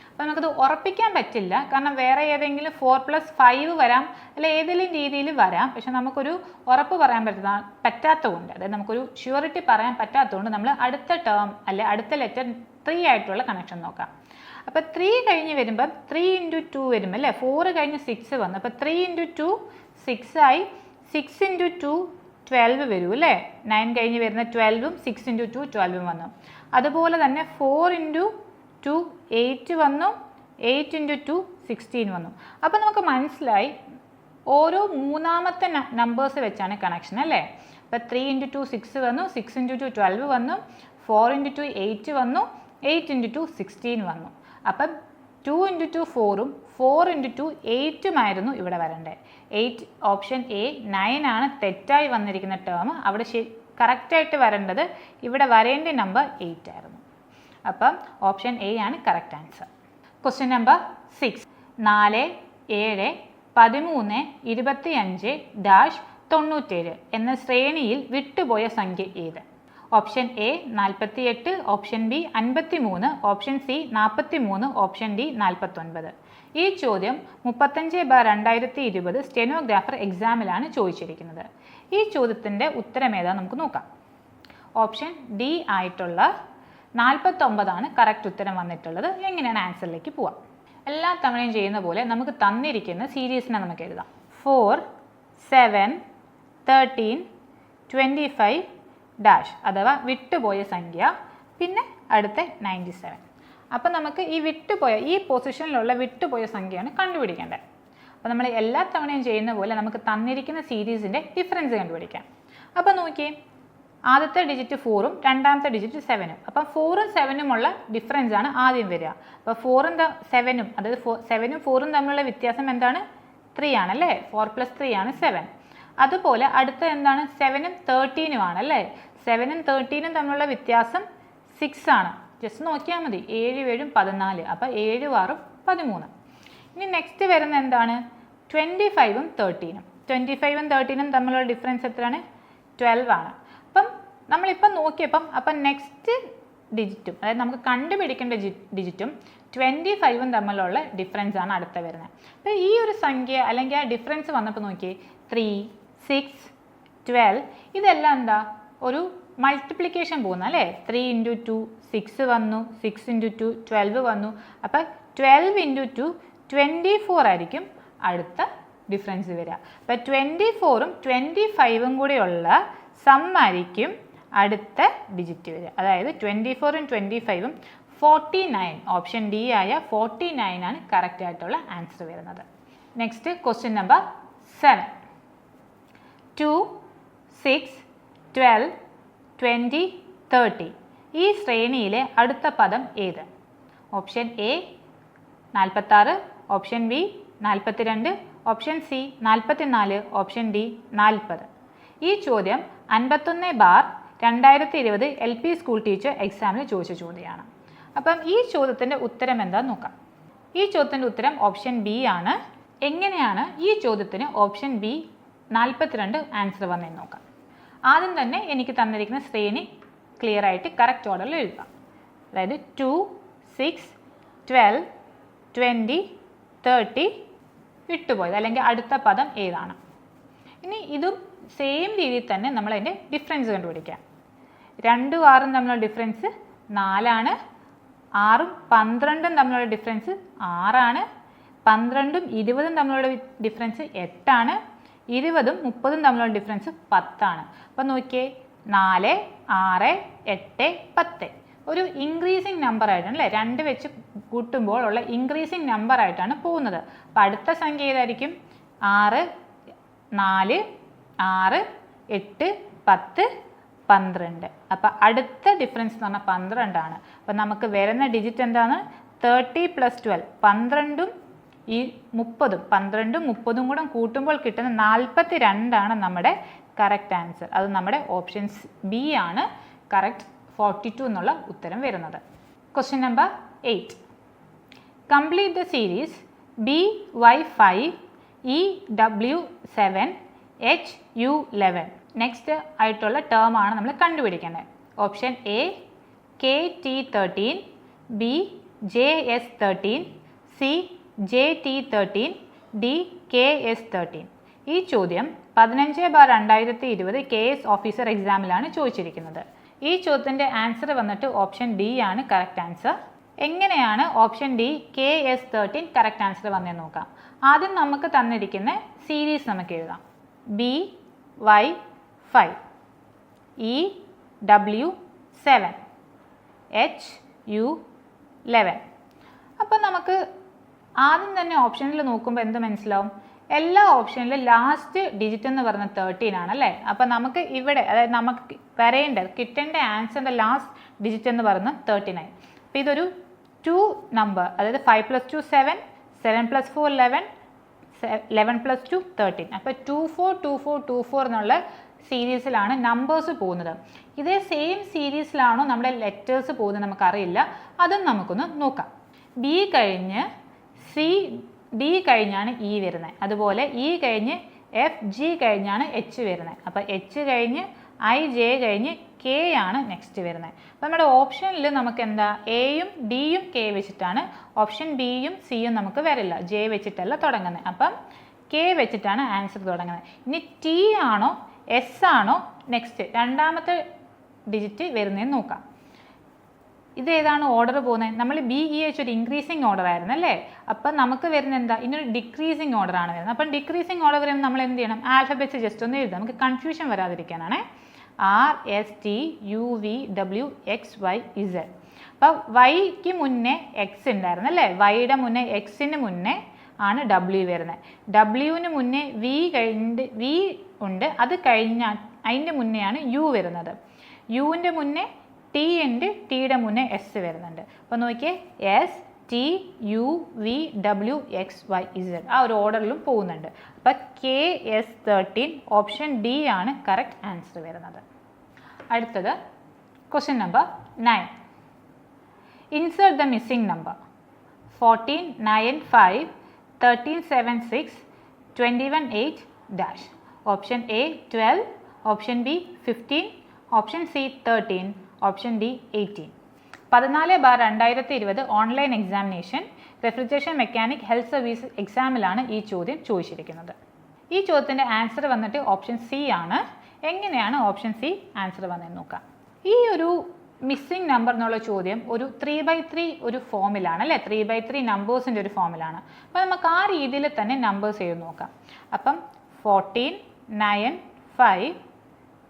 അപ്പോൾ നമുക്കത് ഉറപ്പിക്കാൻ പറ്റില്ല. കാരണം വേറെ ഏതെങ്കിലും 4 + 5 വരാം, അല്ല ഏതെങ്കിലും രീതിയിൽ വരാം. പക്ഷെ നമുക്കൊരു ഉറപ്പ് പറയാൻ പറ്റാത്തതുകൊണ്ട്, അതായത് നമുക്കൊരു ഷ്യൂറിറ്റി പറയാൻ പറ്റാത്തതുകൊണ്ട് നമ്മൾ അടുത്ത ടേം അല്ലെ അടുത്ത ലെറ്റർ 3 ആയിട്ടുള്ള കണക്ഷൻ നോക്കാം. അപ്പോൾ 3 കഴിഞ്ഞ് വരുമ്പോൾ 3 × 2 വരുമ്പോൾ അല്ലേ, 4 കഴിഞ്ഞ് 6 വന്നു. അപ്പോൾ 3 × 2 6 ആയി. 6 × 2 12 വരും അല്ലേ. 9 കഴിഞ്ഞ് വരുന്ന 12ഉം 6 × 2 12ഉം വന്നു. അതുപോലെ തന്നെ 4 × 2 8 വന്നു. 8 × 2 16 വന്നു. അപ്പോൾ നമുക്ക് മനസ്സിലായി ഓരോ മൂന്നാമത്തെ നമ്പേഴ്സ് വെച്ചാണ് കണക്ഷൻ അല്ലേ. അപ്പോൾ 3 × 2 6 വന്നു, 6 × 2 12 വന്നു, 4 × 2 8 വന്നു, 8 × 2 16 വന്നു. അപ്പം 2 × 2 4ഉം 4 × 2 8ഉമായിരുന്നു ഇവിടെ വരേണ്ടത്. 8 ഓപ്ഷൻ എ 9 ആണ് തെറ്റായി വന്നിരിക്കുന്ന ടേം. അവിടെ കറക്റ്റായിട്ട് വരേണ്ടത് ഇവിടെ വരേണ്ട നമ്പർ 8 ആയിരുന്നു. അപ്പം ഓപ്ഷൻ എ ആണ് correct answer. Question number 6. 4, 7, 13, 25 dash 97 എന്ന ശ്രേണിയിൽ വിട്ടുപോയ സംഖ്യ ഏത്? Option A 48, option B 53, option C 43, option D 49. ഈ ചോദ്യം 35/2020 സ്റ്റെനോഗ്രാഫർ എക്സാമിലാണ് ചോദിച്ചിരിക്കുന്നത്. ഈ ചോദ്യത്തിൻ്റെ ഉത്തരം ഏതാ നമുക്ക് നോക്കാം. ഓപ്ഷൻ ഡി ആയിട്ടുള്ള 49 കറക്റ്റ് ഉത്തരം വന്നിട്ടുള്ളത്. എങ്ങനെയാണ് ആൻസറിലേക്ക് പോവാം? എല്ലാ തവണയും ചെയ്യുന്ന പോലെ നമുക്ക് തന്നിരിക്കുന്ന സീരീസിനെ നമുക്ക് എഴുതാം. 4, 7, 13, 25 ഡാഷ് അഥവാ വിട്ടുപോയ സംഖ്യ, പിന്നെ അടുത്ത 97. അപ്പം നമുക്ക് ഈ വിട്ടുപോയ ഈ പൊസിഷനിലുള്ള വിട്ടുപോയ സംഖ്യയാണ് കണ്ടുപിടിക്കേണ്ടത്. അപ്പോൾ നമ്മൾ എല്ലാ തവണയും ചെയ്യുന്ന പോലെ നമുക്ക് തന്നിരിക്കുന്ന സീരീസിൻ്റെ ഡിഫറൻസ് കണ്ടുപിടിക്കാം. അപ്പോൾ നോക്കിയേ, ആദ്യത്തെ ഡിജിറ്റ് 4ഉം രണ്ടാമത്തെ ഡിജിറ്റ് 7ഉം. അപ്പം 4ഉം 7ഉം ഉള്ള ഡിഫറൻസ് ആണ് ആദ്യം വരിക. അപ്പോൾ 4ഉം 7ഉം, അതായത് 7ഉം 4ഉം തമ്മിലുള്ള വ്യത്യാസം എന്താണ്? 3 ആണല്ലേ. 4 + 3 ആണ് 7. അതുപോലെ അടുത്ത എന്താണ്? 7ഉം 13ഉം ആണല്ലേ. 7ഉം 13ഉം തമ്മിലുള്ള വ്യത്യാസം 6 ആണ്. ജസ്റ്റ് നോക്കിയാൽ മതി. 7, 7, 14. അപ്പോൾ 7, 6, 13. ഇനി നെക്സ്റ്റ് വരുന്ന എന്താണ്? 25ഉം 13ഉം. 25ഉം 13ഉം തമ്മിലുള്ള ഡിഫറൻസ് എത്രയാണ്? 12 ആണ്. അപ്പം നമ്മളിപ്പം നോക്കിയപ്പം നെക്സ്റ്റ് ഡിജിറ്റും, അതായത് നമുക്ക് കണ്ടുപിടിക്കേണ്ട ഡിജിറ്റും 25ഉം തമ്മിലുള്ള ഡിഫറൻസ് ആണ് അടുത്ത വരുന്നത്. അപ്പോൾ ഈ ഒരു സംഖ്യ അല്ലെങ്കിൽ ആ ഡിഫറൻസ് വന്നപ്പോൾ നോക്കിയേ, 3, 6, 12 ഇതെല്ലാം എന്താ? ഒരു മൾട്ടിപ്ലിക്കേഷൻ പോകുന്ന അല്ലേ. 3 × 2 6 വന്നു, 6 × 2 12 വന്നു. അപ്പം 12 × 2 24 ആയിരിക്കും അടുത്ത ഡിഫറൻസ് വരിക. അപ്പം 24ഉം 25ഉം കൂടെയുള്ള സം ആയിരിക്കും അടുത്ത ഡിജിറ്റ് വരിക. അതായത് 24ഉം 25ഉം 49. ഓപ്ഷൻ ഡി ആയ 49 ആണ് കറക്റ്റ് ആയിട്ടുള്ള ആൻസർ വരുന്നത്. Next question number 7. 2, 6, 12, 20, 30 ഈ ശ്രേണിയിലെ അടുത്ത പദം ഏത്? Option A 46, option B 42, option C 44, option D 40. ഈ ചോദ്യം 51/2020 LP സ്കൂൾ ടീച്ചർ എക്സാമിന് ചോദിച്ച ചോദ്യമാണ്. അപ്പം ഈ ചോദ്യത്തിൻ്റെ ഉത്തരം എന്താണെന്ന് നോക്കാം. ഈ ചോദ്യത്തിൻ്റെ ഉത്തരം ഓപ്ഷൻ ബി ആണ്. എങ്ങനെയാണ് ഈ ചോദ്യത്തിന് ഓപ്ഷൻ ബി 42 ആൻസർ വന്നതെന്ന് നോക്കാം. ആദ്യം തന്നെ എനിക്ക് തന്നിരിക്കുന്ന ശ്രേണി ക്ലിയർ ആയിട്ട് കറക്റ്റ് ഓർഡറിൽ എഴുതാം. അതായത് 2, 6, 12, 20, 30 വിട്ടുപോയത് അല്ലെങ്കിൽ അടുത്ത പദം ഏതാണ്? ഇനി ഇതും സെയിം രീതിയിൽ തന്നെ നമ്മൾ അതിൻ്റെ ഡിഫറൻസ് കണ്ടുപിടിക്കാം. 2ഉം 6ഉം തമ്മിലുള്ള ഡിഫറൻസ് 4ആണ്. 6ഉം 12ഉം തമ്മിലുള്ള ഡിഫറൻസ് 6ആണ്. 12ഉം 20ഉം തമ്മിലുള്ള ഡിഫറൻസ് 8ആണ്. 20ഉം 30ഉം തമ്മിലുള്ള ഡിഫറൻസ് 10 ആണ്. അപ്പോൾ നോക്കിയേ, 4, 6, 8, 10 ഒരു ഇൻക്രീസിങ് നമ്പർ ആയിട്ടാണ് അല്ലേ. 2 വെച്ച് കൂട്ടുമ്പോൾ ഉള്ള ഇൻക്രീസിങ് നമ്പർ ആയിട്ടാണ് പോകുന്നത്. അപ്പോൾ അടുത്ത സംഖ്യ ഏതായിരിക്കും? 6, 4, 6, 8, 10, 12. അപ്പോൾ അടുത്ത ഡിഫറൻസ് എന്ന് പറഞ്ഞാൽ 12 ആണ്. അപ്പോൾ നമുക്ക് വരുന്ന ഡിജിറ്റ് എന്താണ്? 30 + 12 12ഉം ഈ 30ഉം 12ഉം 30ഉം കൂടെ കൂട്ടുമ്പോൾ കിട്ടുന്ന 42 ആണ് നമ്മുടെ കറക്റ്റ് ആൻസർ. അത് നമ്മുടെ ഓപ്ഷൻസ് ബി ആണ് കറക്റ്റ്. 42 എന്നുള്ള ഉത്തരം വരുന്നത്. Question number 8. Complete the series BY5 EW7 HU11. Next ആയിട്ടുള്ള ടേം ആണ് നമ്മൾ കണ്ടുപിടിക്കേണ്ടത്. Option A KT13, B JS13, C JT13, D KS13. ഈ ചോദ്യം 15/2020 KS ഓഫീസർ എക്സാമിലാണ് ചോദിച്ചിരിക്കുന്നത്. ഈ ചോദ്യത്തിൻ്റെ ആൻസർ വന്നിട്ട് ഓപ്ഷൻ ഡി ആണ് കറക്റ്റ് ആൻസർ. എങ്ങനെയാണ് option D KS13 correct answer വന്നതെന്ന് നോക്കാം. ആദ്യം നമുക്ക് തന്നിരിക്കുന്ന സീരീസ് നമുക്ക് എഴുതാം. BY5 EW7 HU11. അപ്പം നമുക്ക് ആദ്യം തന്നെ ഓപ്ഷനിൽ നോക്കുമ്പോൾ എന്ത് മനസ്സിലാവും? എല്ലാ ഓപ്ഷനിലും ലാസ്റ്റ് ഡിജിറ്റ് എന്ന് പറയുന്നത് 13 ആണല്ലേ. അപ്പം നമുക്ക് ഇവിടെ, അതായത് നമുക്ക് കിട്ടേണ്ട ആൻസറിൻ്റെ ലാസ്റ്റ് ഡിജിറ്റ് എന്ന് പറയുന്നത് 39. അപ്പോൾ ഇതൊരു 2 നമ്പർ, അതായത് 5 + 2 7, 7 + 4 11, 11 + 2 13. അപ്പോൾ 242424 എന്നുള്ള സീരീസിലാണ് നമ്പേഴ്സ് പോകുന്നത്. ഇതേ സെയിം സീരീസിലാണോ നമ്മുടെ ലെറ്റേഴ്സ് പോകുന്നത് നമുക്കറിയില്ല. അതും നമുക്കൊന്ന് നോക്കാം. ബി കഴിഞ്ഞ് സി ഡി കഴിഞ്ഞാണ് ഇ വരുന്നത്. അതുപോലെ ഇ കഴിഞ്ഞ് എഫ് ജി കഴിഞ്ഞാണ് എച്ച് വരുന്നത്. അപ്പോൾ എച്ച് കഴിഞ്ഞ് ഐ ജെ കഴിഞ്ഞ് കെ ആണ് നെക്സ്റ്റ് വരുന്നത്. അപ്പോൾ നമ്മുടെ ഓപ്ഷനിൽ നമുക്ക് എന്താ എയും ഡിയും കെ വെച്ചിട്ടാണ്, ഓപ്ഷൻ ബിയും സിയും നമുക്ക് വരില്ല, ജെ വെച്ചിട്ടല്ല തുടങ്ങുന്നത്. അപ്പം കെ വെച്ചിട്ടാണ് ആൻസർ തുടങ്ങുന്നത്. ഇനി ടി ആണോ എസ് ആണോ നെക്സ്റ്റ് രണ്ടാമത്തെ ഡിജിറ്റ് വരുന്നതെന്ന് നോക്കാം. ഇതേതാണ് ഓർഡർ പോകുന്നത്? നമ്മൾ ബി ഇ എച്ച് ഒരു ഇൻക്രീസിങ് ഓർഡർ ആയിരുന്നു അല്ലേ? അപ്പം നമുക്ക് വരുന്നത് എന്താ? ഇന്നൊരു ഡിക്രീസിങ് ഓർഡർ ആണ് വരുന്നത്. അപ്പം ഡിക്രീസിങ് ഓർഡർ വരുമ്പോൾ നമ്മൾ എന്ത് ചെയ്യണം? ആൽഫബറ്റ്സ് ജസ്റ്റ് ഒന്ന് എഴുതാം, നമുക്ക് കൺഫ്യൂഷൻ വരാതിരിക്കാനാണ്. R S T U V W X Y Z. അപ്പോൾ വൈക്ക് മുന്നേ എക്സ് ഉണ്ടായിരുന്നു അല്ലേ? വൈയുടെ മുന്നേ എക്സിന് മുന്നേ ആണ് ഡബ്ല്യു വരുന്നത്. ഡബ്ല്യുവിന് മുന്നേ വി കഴിഞ്ഞിട്ട് വി ഉണ്ട്, അത് കഴിഞ്ഞാൽ അതിൻ്റെ മുന്നെയാണ് യു വരുന്നത്. യുവിൻ്റെ മുന്നേ ടി ഉണ്ട്, ടിയുടെ മുന്നേ എസ് വരുന്നുണ്ട്. അപ്പോൾ നോക്കിയേ, S T U V W X Y Z ആ ഒരു ഓർഡറിലും പോകുന്നുണ്ട്. അപ്പോൾ കെ എസ് 13 ഓപ്ഷൻ ഡി ആണ് കറക്റ്റ് ആൻസർ വരുന്നത്. അടുത്തത് question number 9. Insert the missing number 14 9 5 13 7 6 21 8 dash. Option A 12, option B 15, option C 13, option D 18. 14/2020 online examination refrigeration mechanic health service എക്സാമിലാണ് ഈ ചോദ്യം ചോദിച്ചിരിക്കുന്നത്. ഈ ചോദ്യത്തിൻ്റെ ആൻസർ വന്നിട്ട് ഓപ്ഷൻ സി ആണ്. എങ്ങനെയാണ് ഓപ്ഷൻ സി ആൻസർ വന്നതെന്ന് നോക്കാം. ഈ ഒരു മിസ്സിംഗ് നമ്പർ എന്നുള്ള ചോദ്യം ഒരു 3/3 ഒരു ഫോമിലാണ് അല്ലേ? 3/3 നമ്പേഴ്സിൻ്റെ ഒരു ഫോമിലാണ്. അപ്പോൾ നമുക്ക് ആ രീതിയിൽ തന്നെ നമ്പേഴ്സ് എഴുതി നോക്കാം. അപ്പം 14 9 5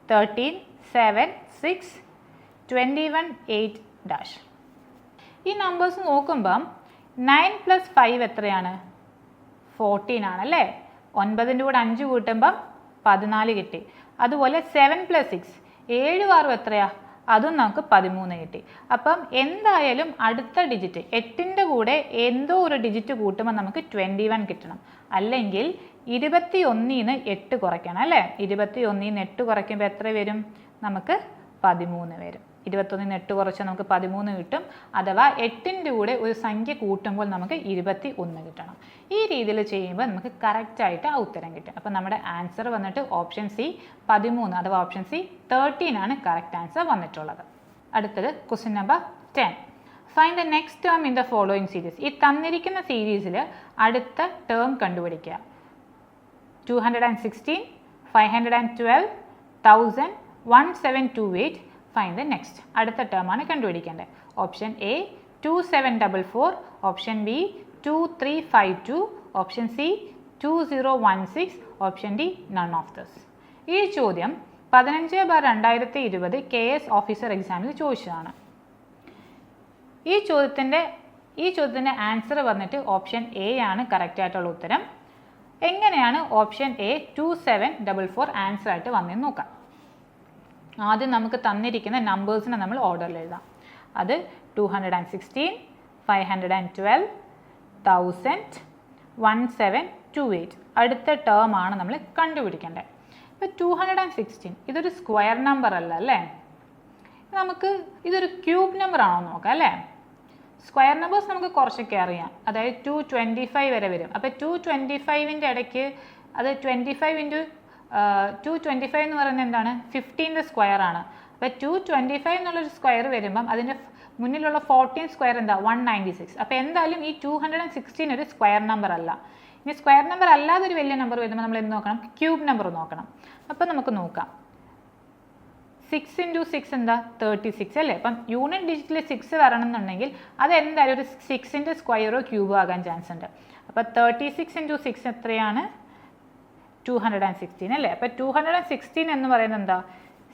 13 7 6 21 8 ഡാഷ്. ഈ നമ്പേഴ്സ് നോക്കുമ്പം 9 + 5 എത്രയാണ്? 14 ആണല്ലേ? 9ൻ്റെ കൂടെ 5 കൂട്ടുമ്പം 14 കിട്ടി. അതുപോലെ 7 + 6 7 6 എത്രയാ? അതും നമുക്ക് 13 കിട്ടി. അപ്പം എന്തായാലും അടുത്ത ഡിജിറ്റ് 8ൻ്റെ കൂടെ എന്തോ ഒരു ഡിജിറ്റ് കൂട്ടുമ്പോൾ നമുക്ക് 21 കിട്ടണം. അല്ലെങ്കിൽ 21ന്ന് 8 കുറയ്ക്കണം അല്ലേ? 21ന്ന് 8 കുറയ്ക്കുമ്പോൾ എത്ര വരും? നമുക്ക് 13 വരും. 21ന്ന് 8 കുറച്ച് നമുക്ക് 13 കിട്ടും. അഥവാ 8ൻ്റെ കൂടെ ഒരു സംഖ്യ കൂട്ടുമ്പോൾ നമുക്ക് 21 കിട്ടണം. ഈ രീതിയിൽ ചെയ്യുമ്പോൾ നമുക്ക് കറക്റ്റായിട്ട് ആ ഉത്തരം കിട്ടും. അപ്പം നമ്മുടെ ആൻസർ വന്നിട്ട് ഓപ്ഷൻ സി 13 അഥവാ ഓപ്ഷൻ സി 13 ആണ് കറക്റ്റ് ആൻസർ വന്നിട്ടുള്ളത്. അടുത്തത് question number 10. Find the next term in the following series. ഈ തന്നിരിക്കുന്ന സീരീസിൽ അടുത്ത ടേം കണ്ടുപിടിക്കുക. 216, 512, 1000, 1728. Find the next. അടുത്ത ടേം ആണ് കണ്ടുപിടിക്കേണ്ടത്. Option A 2744, option B 2352, option C 2016, option D none of this. ഈ ചോദ്യം 15/2020 KS ഓഫീസർ എക്സാമിൽ ചോദിച്ചതാണ്. ഈ ചോദ്യത്തിൻ്റെ ആൻസർ വന്നിട്ട് ഓപ്ഷൻ എ ആണ് കറക്റ്റ് ആയിട്ടുള്ള ഉത്തരം. എങ്ങനെയാണ് ഓപ്ഷൻ എ 2744 ആൻസർ ആയിട്ട് വന്നതെന്ന് നോക്കാം. ആദ്യം നമുക്ക് തന്നിരിക്കുന്ന നമ്പേഴ്സിനെ നമ്മൾ ഓർഡറിൽ എഴുതാം. അത് 216, 512, 1000, 1728. അടുത്ത ടേം ആണ് നമ്മൾ കണ്ടുപിടിക്കേണ്ടത്. ഇപ്പോൾ 216 ഇതൊരു സ്ക്വയർ നമ്പർ അല്ല അല്ലേ? നമുക്ക് ഇതൊരു ക്യൂബ് നമ്പർ ആണോ നോക്കാം അല്ലേ? സ്ക്വയർ നമ്പേഴ്സ് നമുക്ക് കുറച്ചൊക്കെ അറിയാം. അതായത് 225 വരെ വരും. അപ്പോൾ 225ൻ്റെ ഇടയ്ക്ക് അത് 25 × 225 എന്ന് പറയുന്നത് എന്താണ്? 15ൻ്റെ സ്ക്വയർ ആണ്. അപ്പോൾ 225 എന്നുള്ളൊരു സ്ക്വയർ വരുമ്പം അതിൻ്റെ മുന്നിലുള്ള 14 സ്ക്വയർ എന്താ? 196. അപ്പോൾ എന്തായാലും ഈ 216 ഒരു സ്ക്വയർ നമ്പർ അല്ല. ഇനി സ്ക്വയർ നമ്പർ അല്ലാതെ ഒരു വലിയ നമ്പർ വരുമ്പോൾ നമ്മൾ എന്ത് നോക്കണം? ക്യൂബ് നമ്പർ നോക്കണം. അപ്പോൾ നമുക്ക് നോക്കാം. 6 × 6 എന്താ? 36 അല്ലേ? അപ്പം യൂണിറ്റ് ഡിജിറ്റിൽ 6 വരണം എന്നുണ്ടെങ്കിൽ അത് എന്തായാലും ഒരു 6ൻ്റെ സ്ക്വയറോ ക്യൂബോ ആകാൻ ചാൻസ് ഉണ്ട്. അപ്പോൾ 36 × 6 എത്രയാണ്? 216 അല്ലേ? അപ്പോൾ 216 എന്ന് പറയുന്നത് എന്താ?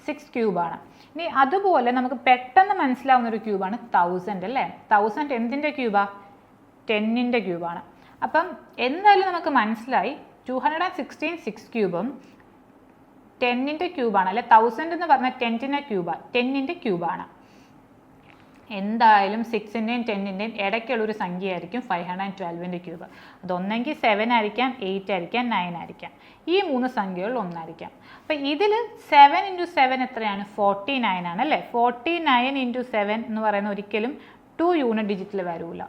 6 ക്യൂബാണ്. ഇനി അതുപോലെ നമുക്ക് പെട്ടെന്ന് മനസ്സിലാവുന്ന ഒരു ക്യൂബാണ് 1000 അല്ലേ? 1000 എന്തിൻ്റെ ക്യൂബാ? 10ൻ്റെ ക്യൂബാണ്. അപ്പം എന്തായാലും നമുക്ക് മനസ്സിലായി 216 6 ക്യൂബും 10ൻ്റെ ക്യൂബാണ് അല്ലെ? 1000 എന്ന് പറഞ്ഞാൽ 10ൻ്റെ ക്യൂബാണ്. എന്തായാലും 6ൻ്റെയും 10ൻ്റെയും ഇടയ്ക്കുള്ളൊരു സംഖ്യയായിരിക്കും 512ൻ്റെ ക്യൂബ്. അതൊന്നെങ്കിൽ 7 ആയിരിക്കാം, 8 ആയിരിക്കാം, 9 ആയിരിക്കാം. ഈ 3 സംഖ്യകളിൽ ഒന്നായിരിക്കാം. അപ്പോൾ ഇതിൽ 7 × 7 എത്രയാണ്? 49 ആണ് അല്ലേ? 49 × 7 എന്ന് പറയുന്ന ഒരിക്കലും 2 യൂണിറ്റ് ഡിജിറ്റിൽ വരില്ല.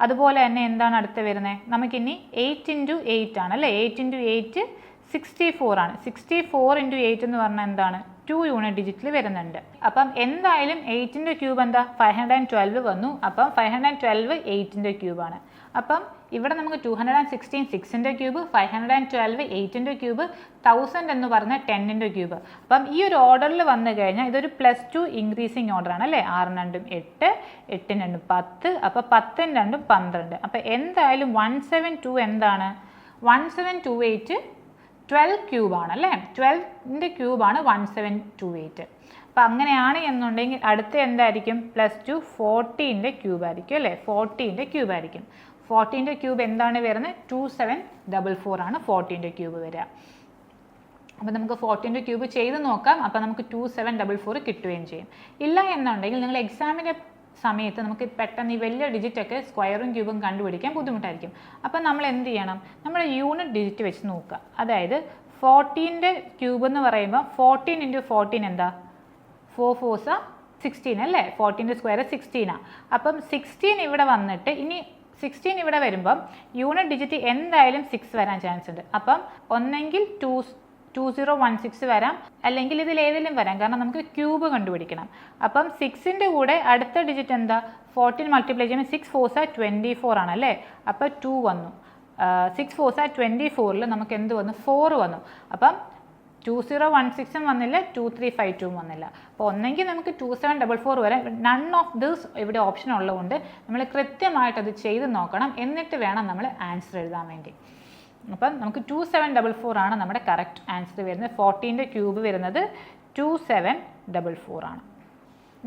അതുപോലെ തന്നെ എന്താണ് അടുത്ത് വരുന്നത്? നമുക്കിനി 8 × 8 ആണ് അല്ലേ? 8 × 8 64 ആണ്. 64 × 8 എന്ന് പറഞ്ഞാൽ എന്താണ്? 2 യൂണിറ്റ് ഡിജിറ്റിൽ വരുന്നുണ്ട്. അപ്പം എന്തായാലും 8ൻ്റെ ക്യൂബ് എന്താ? 512 വന്നു. അപ്പം 512 8ൻ്റെ ക്യൂബാണ്. അപ്പം ഇവിടെ നമുക്ക് 216 6ൻ്റെ ക്യൂബ്, 512 8ൻ്റെ ക്യൂബ്, 1000 എന്ന് പറഞ്ഞ 10ൻ്റെ ക്യൂബ്. അപ്പം ഈ ഒരു ഓർഡറിൽ വന്നു കഴിഞ്ഞാൽ ഇതൊരു +2 ഇൻക്രീസിങ് ഓർഡർ ആണ് അല്ലേ? 6 2 8, 8 2 10, അപ്പോൾ 10 2 12. അപ്പോൾ എന്തായാലും 172 എന്താണ്? 1728 12 ക്യൂബാണ് അല്ലേ? 12ൻ്റെ ക്യൂബാണ് 1728. അപ്പോൾ അങ്ങനെയാണ് എന്നുണ്ടെങ്കിൽ അടുത്ത എന്തായിരിക്കും? +2 40ൻ്റെ ക്യൂബായിരിക്കും അല്ലേ? 40ൻ്റെ ക്യൂബായിരിക്കും. 40ൻ്റെ ക്യൂബ് എന്താണ് വരുന്നത്? 2744 ആണ് 40ൻ്റെ ക്യൂബ് വരിക. അപ്പോൾ നമുക്ക് 40ൻ്റെ ക്യൂബ് ചെയ്ത് നോക്കാം. അപ്പോൾ നമുക്ക് 2744 കിട്ടുകയും ചെയ്യും. ഇല്ല എന്നുണ്ടെങ്കിൽ നിങ്ങൾ എക്സാമിൻ്റെ സമയത്ത് നമുക്ക് പെട്ടെന്ന് ഈ വലിയ ഡിജിറ്റൊക്കെ സ്ക്വയറും ക്യൂബും കണ്ടുപിടിക്കാൻ ബുദ്ധിമുട്ടായിരിക്കും. അപ്പം നമ്മൾ എന്ത് ചെയ്യണം? നമ്മുടെ യൂണിറ്റ് ഡിജിറ്റ് വെച്ച് നോക്കുക. അതായത് 14ൻ്റെ ക്യൂബ് എന്ന് പറയുമ്പോൾ 14 × 14 എന്താ? 4 4s 16 അല്ലേ? 14ൻ്റെ സ്ക്വയർ 16 ആണ്. അപ്പം 16 ഇവിടെ വന്നിട്ട് ഇനി 16 ഇവിടെ വരുമ്പം യൂണിറ്റ് ഡിജിറ്റ് എന്തായാലും 6 വരാൻ ചാൻസ് ഉണ്ട്. അപ്പം ഒന്നെങ്കിൽ 2016 വരാം, അല്ലെങ്കിൽ ഇതിൽ ഏതെങ്കിലും വരാം. കാരണം നമുക്ക് ക്യൂബ് കണ്ടുപിടിക്കണം. അപ്പം 6ൻ്റെ കൂടെ അടുത്ത ഡിജിറ്റ് എന്താ? 14 മൾട്ടിപ്ലൈ ചെയ്യുമ്പോൾ 6 4s 24 ആണ് അല്ലേ? അപ്പോൾ 2 വന്നു. 6 4s 24ൽ നമുക്ക് എന്ത് വന്നു? 4 വന്നു. അപ്പം 2016 വന്നില്ല, 2352 വന്നില്ല. അപ്പോൾ ഒന്നെങ്കിൽ നമുക്ക് 2744 വരാം. നൺ ഓഫ് ദിസ് ഇവിടെ ഓപ്ഷൻ ഉള്ളതുകൊണ്ട് നമ്മൾ കൃത്യമായിട്ട് അത് ചെയ്ത് നോക്കണം. എന്നിട്ട് വേണം നമ്മൾ ആൻസർ എഴുതാൻ വേണ്ടി. അപ്പം നമുക്ക് 2744 ആണ് നമ്മുടെ കറക്റ്റ് ആൻസർ വരുന്നത്. 14ൻ്റെ ക്യൂബ് വരുന്നത് 2744 ആണ്.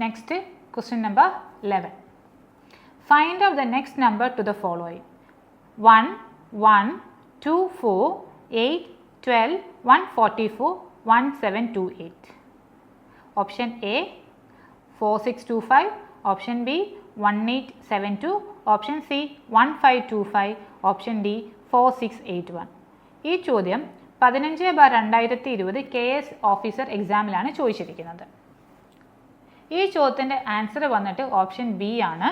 Next question number 11. Find out the next number two the following: 1 1 2 4 8 12 144 1728. Option A 4625, option B 1872, option C 1525, option D 4681. ഈ ചോദ്യം 15/2020 KS ഓഫീസർ എക്സാമിലാണ് ചോദിച്ചിരിക്കുന്നത്. ഈ ചോദ്യത്തിൻ്റെ ആൻസർ വന്നിട്ട് ഓപ്ഷൻ ബി ആണ്.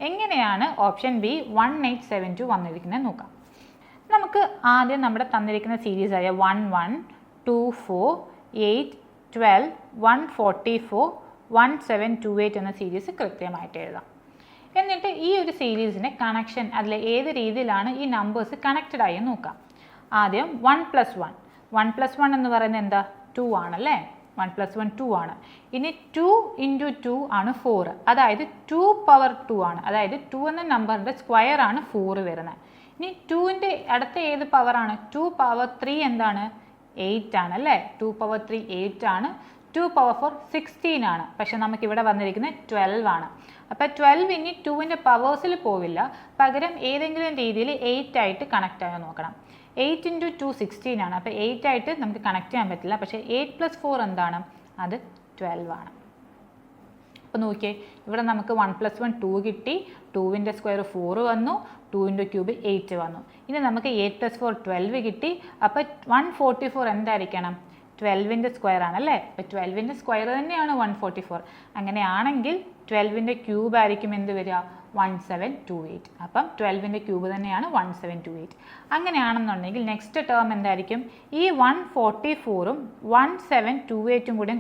എങ്ങനെയാണ് ഓപ്ഷൻ ബി 1872 വന്നിരിക്കുന്നത് നോക്കാം. നമുക്ക് ആദ്യം നമ്മുടെ തന്നിരിക്കുന്ന സീരീസായ 1 1 2 4 8 12 144 1728 എന്ന സീരീസ് കൃത്യമായിട്ട് എഴുതാം. എന്നിട്ട് ഈ ഒരു സീരീസിൻ്റെ കണക്ഷൻ അതിൽ ഏത് രീതിയിലാണ് ഈ നമ്പേഴ്സ് കണക്റ്റഡ് ആയി നോക്കാം. ആദ്യം 1 + 1. 1 + 1 എന്ന് പറയുന്നത് എന്താ? 2 ആണല്ലേ? 1 + 1 2 ആണ്. ഇനി 2 × 2 ആണ് 4. അതായത് 2 പവർ 2 ആണ്. അതായത് 2 എന്ന നമ്പറിൻ്റെ സ്ക്വയർ ആണ് 4 വരുന്നത്. ഇനി 2ൻ്റെ അടുത്ത ഏത് പവറാണ്? 2 പവർ 3 എന്താണ്? 8 ആണ് അല്ലേ? 2 പവർ 3 8 ആണ്. 2 പവർ 4 16 ആണ്. പക്ഷെ നമുക്കിവിടെ വന്നിരിക്കുന്നത് 12 ആണ്. അപ്പോൾ 12 ഇനി 2ൻ്റെ പവേഴ്സിൽ പോവില്ല. പകരം ഏതെങ്കിലും രീതിയിൽ 8 ആയിട്ട് കണക്റ്റ് ആകാൻ നോക്കണം. 8 × 2 16 ആണ്. അപ്പോൾ 8 ആയിട്ട് നമുക്ക് കണക്ട് ചെയ്യാൻ പറ്റില്ല. പക്ഷേ 8 + 4 എന്താണ്? അത് 12 ആണ്. അപ്പോൾ നോക്കിയേ, ഇവിടെ നമുക്ക് 1 + 1 2 കിട്ടി. 2ൻ്റെ സ്ക്വയർ 4 വന്നു. 2ൻ്റെ ക്യൂബ് 8 വന്നു. ഇനി നമുക്ക് 8 + 4 12 കിട്ടി. അപ്പോൾ 144 എന്തായിരിക്കണം? 12ൻ്റെ സ്ക്വയർ ആണല്ലേ? അപ്പോൾ 12ൻ്റെ സ്ക്വയർ തന്നെയാണ് 144. അങ്ങനെയാണെങ്കിൽ 12ൻ്റെ ക്യൂബ് ആയിരിക്കും എന്ത് വരിക? 1728. അപ്പം 12ൻ്റെ ക്യൂബ് തന്നെയാണ് 1728. അങ്ങനെയാണെന്നുണ്ടെങ്കിൽ നെക്സ്റ്റ് ടേം എന്തായിരിക്കും? ഈ 144ഉം 1728ഉം കൂടെ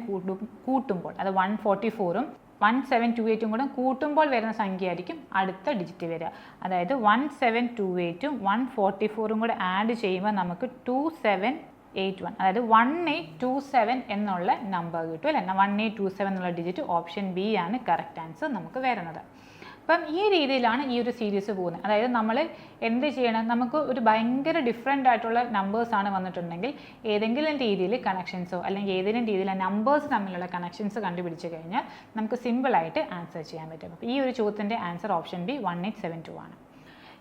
കൂട്ടുമ്പോൾ, അത് 144ഉം 1728ഉം കൂടെ കൂട്ടുമ്പോൾ വരുന്ന സംഖ്യയായിരിക്കും അടുത്ത ഡിജിറ്റ് വരിക. അതായത് 1728ഉം 144ഉം കൂടെ ആഡ് ചെയ്യുമ്പോൾ നമുക്ക് 2781, അതായത് 1827 എന്നുള്ള നമ്പർ കിട്ടും അല്ലേ? 1827 എന്നുള്ള ഡിജിറ്റ് ഓപ്ഷൻ ബി ആണ് കറക്റ്റ് ആൻസർ നമുക്ക് വരുന്നത്. അപ്പം ഈ രീതിയിലാണ് ഈ ഒരു സീരീസ് പോകുന്നത്. അതായത് നമ്മൾ എന്ത് ചെയ്യണം? നമുക്ക് ഒരു ഭയങ്കര ഡിഫറെൻ്റ് ആയിട്ടുള്ള നമ്പേഴ്സാണ് വന്നിട്ടുണ്ടെങ്കിൽ ഏതെങ്കിലും രീതിയിൽ കണക്ഷൻസോ അല്ലെങ്കിൽ ഏതെങ്കിലും രീതിയിൽ നമ്പേഴ്സ് തമ്മിലുള്ള കണക്ഷൻസ് കണ്ടുപിടിച്ച് കഴിഞ്ഞാൽ നമുക്ക് സിമ്പിളായിട്ട് ആൻസർ ചെയ്യാൻ പറ്റും. അപ്പോൾ ഈ ഒരു ചോദ്യത്തിൻ്റെ ആൻസർ ഓപ്ഷൻ ബി 1872 ആണ്.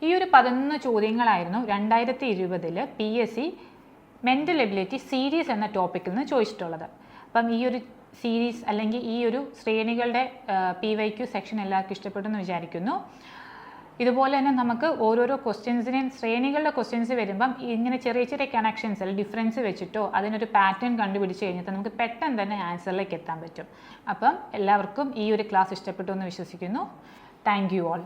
ഈ ഒരു 11 ചോദ്യങ്ങളായിരുന്നു 2020 PSC മെൻ്റൽ എബിലിറ്റി സീരീസ് എന്ന ടോപ്പിക്കിൽ നിന്ന് ചോദിച്ചിട്ടുള്ളത്. അപ്പം ഈ ഒരു സീരീസ് അല്ലെങ്കിൽ ഈ ഒരു ശ്രേണികളുടെ PYQ സെക്ഷൻ എല്ലാവർക്കും ഇഷ്ടപ്പെട്ടു എന്ന് വിചാരിക്കുന്നു. ഇതുപോലെ തന്നെ നമുക്ക് ഓരോരോ ക്വസ്റ്റ്യൻസിനെയും ശ്രേണികളുടെ ക്വസ്റ്റ്യൻസ് വരുമ്പം ഇങ്ങനെ ചെറിയ ചെറിയ കണക്ഷൻസ് അല്ലെങ്കിൽ ഡിഫറൻസ് വെച്ചിട്ടോ അതിനൊരു പാറ്റേൺ കണ്ടുപിടിച്ച് കഴിഞ്ഞിട്ട് നമുക്ക് പെട്ടെന്ന് തന്നെ ആൻസറിലേക്ക് എത്താൻ പറ്റും. അപ്പം എല്ലാവർക്കും ഈ ഒരു ക്ലാസ് ഇഷ്ടപ്പെട്ടു എന്ന് വിശ്വസിക്കുന്നു. Thank you all.